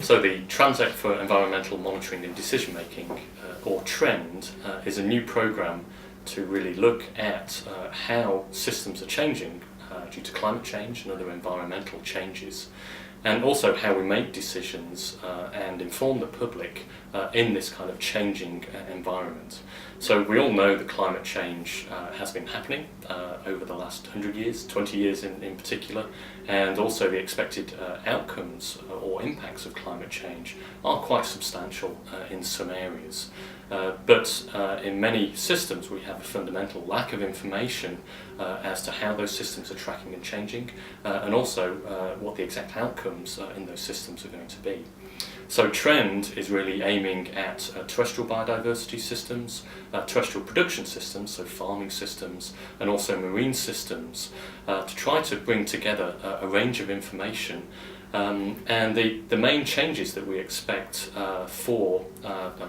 So the Transect for Environmental Monitoring and Decision Making, or TREND, is a new program to really look at how systems are changing due to climate change and other environmental changes, and also how we make decisions and inform the public in this kind of changing environment. So we all know that climate change has been happening over the last 100 years, 20 years in particular, and also the expected outcomes or impacts of climate change are quite substantial in some areas. But in many systems we have a fundamental lack of information as to how those systems are tracking and changing, and also what the exact outcomes in those systems are going to be. So TREND is really aiming at terrestrial biodiversity systems, terrestrial production systems, so farming systems, and also marine systems, to try to bring together a range of information. And the main changes that we expect for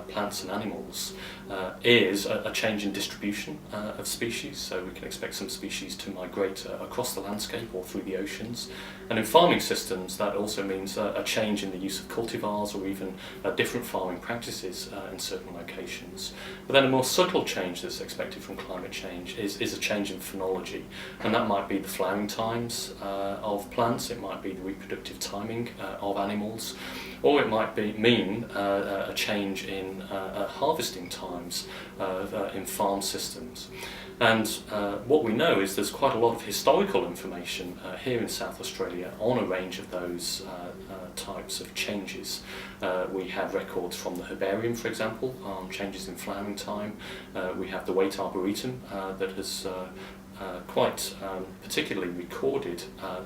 plants and animals is a change in distribution of species. So we can expect some species to migrate across the landscape or through the oceans. And in farming systems, that also means a change in the use of cultivars or even different farming practices in certain locations. But then a more subtle change that's expected from climate change is a change in phenology. And that might be the flowering times of plants, it might be the reproductive timing of animals, or it might mean a change in harvesting times in farm systems. And what we know is there's quite a lot of historical information here in South Australia on a range of those types of changes. We have records from the herbarium, for example, on changes in flowering time. We have the Waite Arboretum that has quite particularly recorded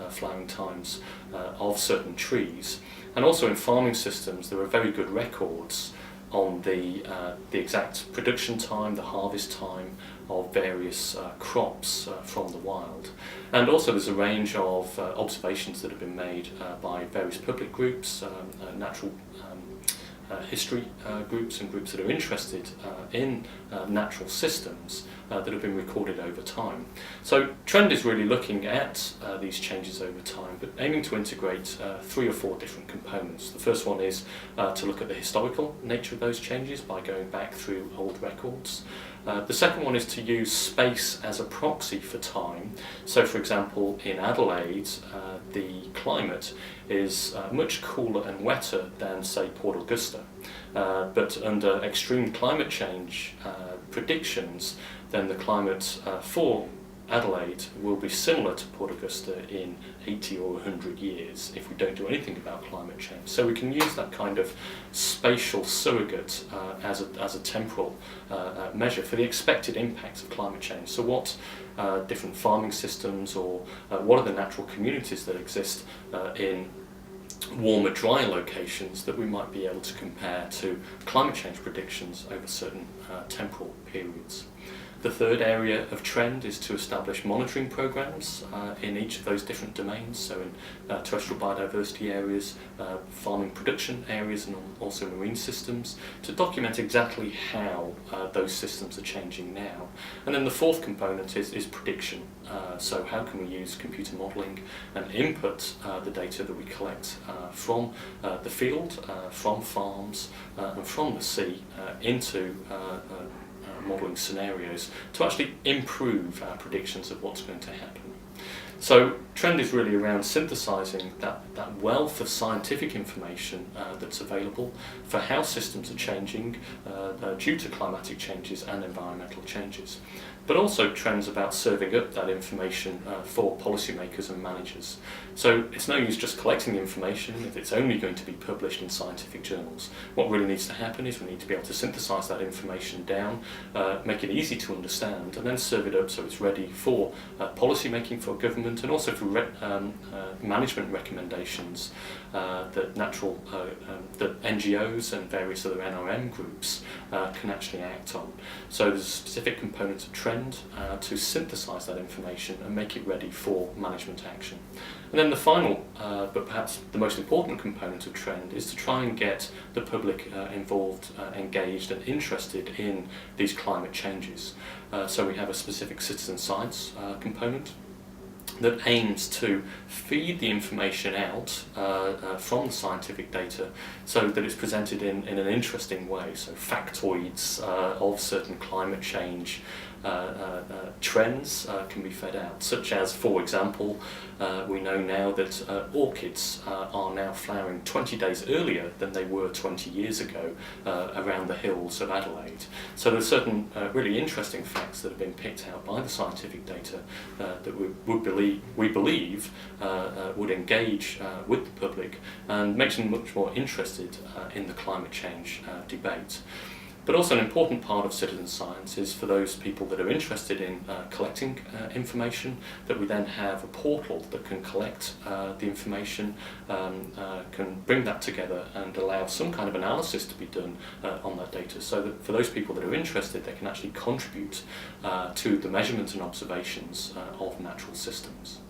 flowering times of certain trees. And also in farming systems there are very good records on the exact production time, the harvest time of various crops from the wild. And also there's a range of observations that have been made by various public groups, natural history groups and groups that are interested in natural systems that have been recorded over time. So TREND is really looking at these changes over time, but aiming to integrate 3 or 4 different components. The first one is to look at the historical nature of those changes by going back through old records. The second one is to use space as a proxy for time. So for example, in Adelaide, the climate is much cooler and wetter than, say, Port Augusta. But under extreme climate change predictions, then the climate for Adelaide will be similar to Port Augusta in 80 or 100 years if we don't do anything about climate change. So we can use that kind of spatial surrogate as a temporal measure for the expected impact of climate change. So what different farming systems or what are the natural communities that exist in warmer, drier locations that we might be able to compare to climate change predictions over certain temporal periods. The third area of TREND is to establish monitoring programs in each of those different domains, so in terrestrial biodiversity areas, farming production areas, and also marine systems, to document exactly how those systems are changing now. And then the fourth component is prediction. So how can we use computer modelling and input the data that we collect from the field, from farms, and from the sea into modelling scenarios to actually improve our predictions of what's going to happen. So TREND is really around synthesising that wealth of scientific information that's available for how systems are changing due to climatic changes and environmental changes. But also TREND's about serving up that information for policymakers and managers. So it's no use just collecting the information if it's only going to be published in scientific journals. What really needs to happen is we need to be able to synthesise that information down, make it easy to understand, and then serve it up so it's ready for policy making for government, and also for management recommendations that that NGOs and various other NRM groups can actually act on. So there's a specific component of TREND to synthesise that information and make it ready for management action. And then the final, but perhaps the most important component of TREND is to try and get the public involved, engaged and interested in these climate changes. So we have a specific citizen science component. that aims to feed the information out from the scientific data so that it's presented in an interesting way. So factoids of certain climate change trends can be fed out, such as, for example, we know now that orchids are now flowering 20 days earlier than they were 20 years ago around the hills of Adelaide. So there are certain really interesting facts that have been picked out by the scientific data that we believe would engage with the public and makes them much more interested in the climate change debate. But also an important part of citizen science is for those people that are interested in collecting information, that we then have a portal that can collect the information, can bring that together and allow some kind of analysis to be done on that data, so that for those people that are interested, they can actually contribute to the measurement and observations of natural systems.